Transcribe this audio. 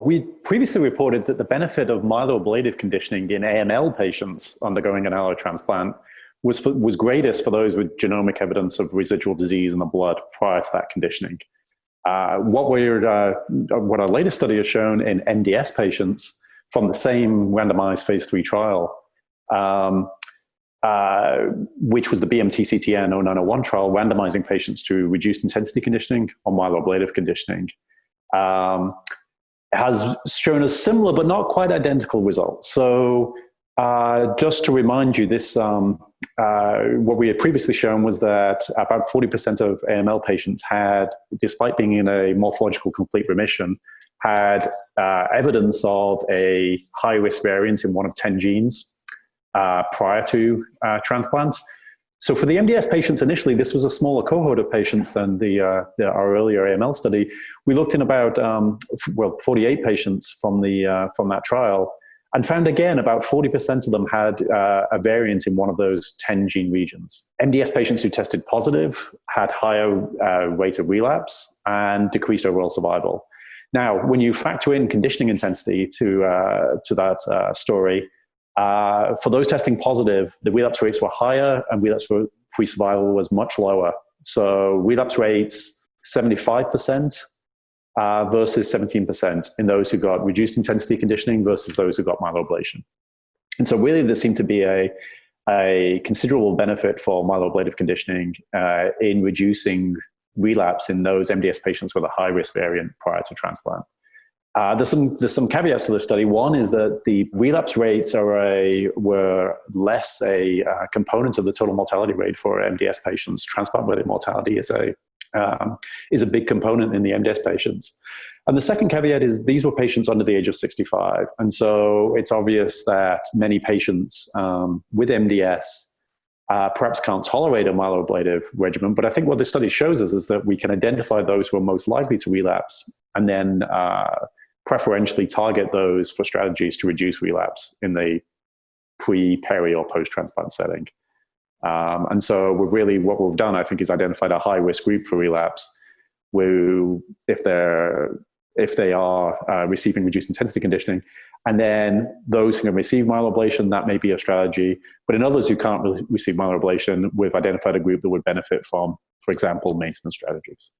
We previously reported that the benefit of myeloablative conditioning in AML patients undergoing an allotransplant was greatest for those with genomic evidence of residual disease in the blood prior to that conditioning. What our latest study has shown in MDS patients from the same randomized phase 3 trial, which was the BMT CTN 0901 trial, randomizing patients to reduced intensity conditioning or myeloablative conditioning, has shown a similar but not quite identical result. So just to remind you, this what we had previously shown was that about 40% of AML patients had, despite being in a morphological complete remission, had evidence of a high-risk variant in one of 10 genes prior to transplant. So for the MDS patients, initially, this was a smaller cohort of patients than our earlier AML study. We looked in about 48 patients from that trial, and found again about 40% of them had a variant in one of those 10 gene regions. MDS patients who tested positive had higher rate of relapse and decreased overall survival. Now, when you factor in conditioning intensity to that story, for those testing positive, the relapse rates were higher and relapse-free survival was much lower. So relapse rates 75%. Versus 17% in those who got reduced intensity conditioning versus those who got myeloablation. And so really there seemed to be a considerable benefit for myeloablative conditioning in reducing relapse in those MDS patients with a high-risk variant prior to transplant. There's some caveats to this study. One is that the relapse rates were less a component of the total mortality rate for MDS patients. Transplant-related mortality is a big component in the MDS patients. And the second caveat is these were patients under the age of 65. And so it's obvious that many patients with MDS perhaps can't tolerate a myeloablative regimen. But I think what this study shows us is that we can identify those who are most likely to relapse and then preferentially target those for strategies to reduce relapse in the pre, peri, or post-transplant setting. And so what we've done, I think, is identified a high-risk group for relapse, who, if they are receiving reduced intensity conditioning, and then those who can receive myeloablation, that may be a strategy. But in others who can't receive myeloablation, we've identified a group that would benefit from, for example, maintenance strategies.